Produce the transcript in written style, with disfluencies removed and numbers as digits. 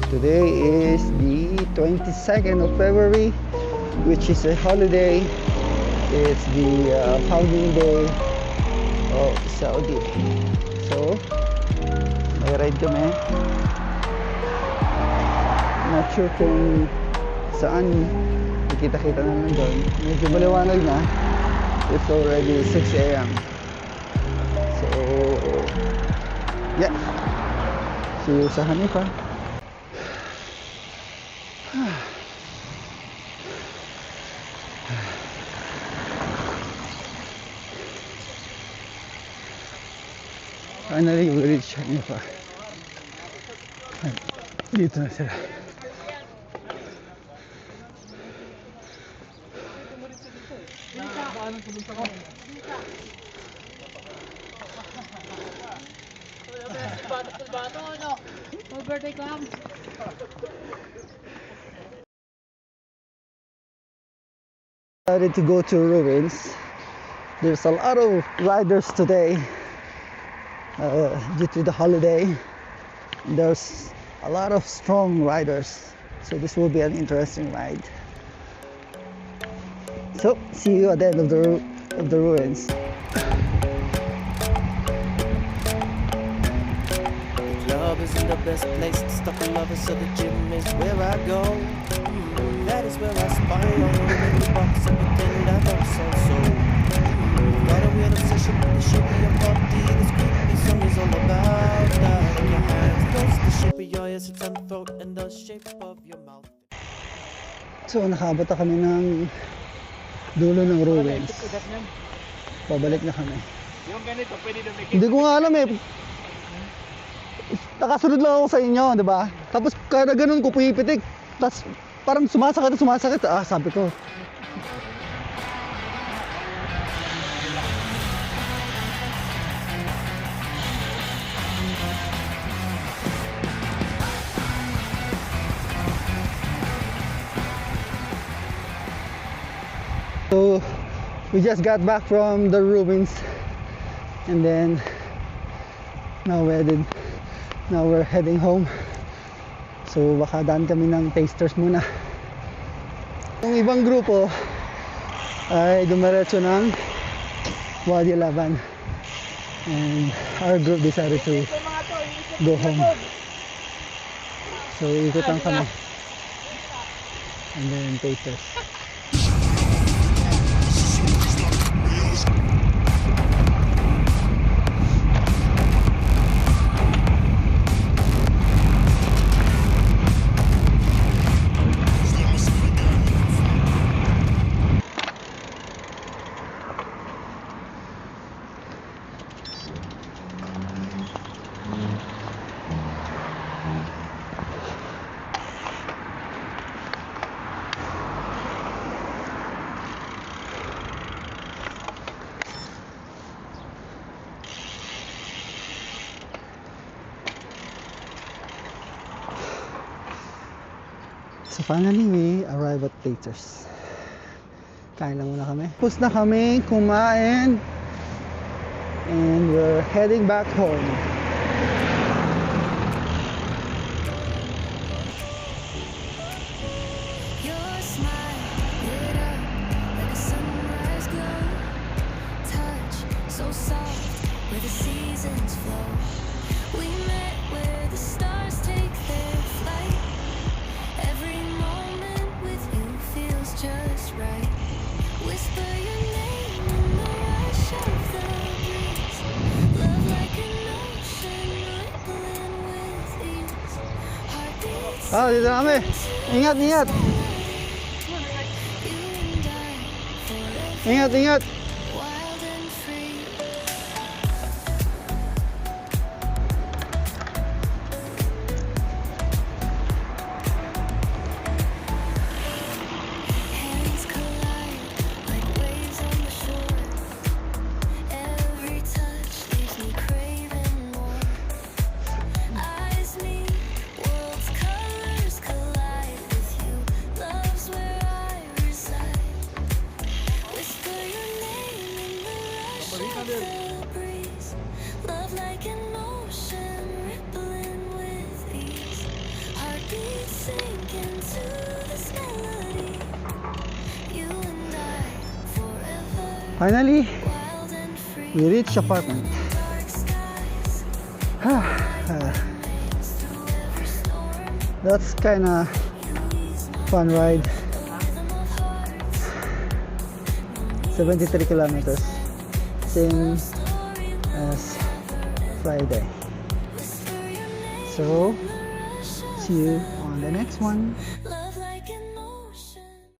Today is the 22nd of February, which is a holiday. It's the founding day of Saudi. So, may ride kami. Not sure kung saan nakita-kita na lang doon. Medyo maliwanag na. It's already 6 a.m. So, yeah. See you sa Hanifa. Finally, we reach Hanifa. Dito na sila. Birthday clam. Decided to go to ruins. There's a lot of riders today due to the holiday. There's a lot of strong riders, so this will be an interesting ride. So see you at the end of the ruins. Club isn't the best place to stop a lover, so the gym is where I go. That is where I spy on the box and pretend I've also sold. Got a weird obsession with the shape of your body. This creepy song is all about that. Your hands close to the shape of your ears, it's on the throat and the shape of your mouth. So nakabot na kami ng dulo ng ruins. Pabalik na kami. Yung ganito, pwede na make. Hindi ko nga alam eh. Nakasunod lang ako sa inyo, di ba? Tapos kada ganun ko pumipitik. Tapos parang sumasakit. Sabi ko. So we just got back from the ruins, and then now we're heading home. So baka daan kami ng tasters muna. Yung ibang grupo ay dumiretso ng Wadi Laban, and our group decided to go home. So ikot lang kami, and then tasters. So finally we arrive at Taters. Kain lang muna kami. Tapos na kami kumain, and we're heading back home. Your smile lit up like a sunrise glow. Touch so soft where the seasons flow. We met where the stars take their flight. Every moment with you feels just right. Whisper your name in the rush of the breeze. Love like an ocean rippling with ease. Heartbeats. Dito na kami. Ingat. You and I forever Ingat. wild and free. Hands collide like waves on the shore. Every touch leaves me craving more. Eyes meet, worlds colors collide with you. Love's where I reside. Whisper your name. sink into this melody. You and I forever, Finally, wild and free. we reached apartment. Dark skies, through every storm. That's kinda fun ride. 73 kilometers. Same as Friday. So, see you on the next one.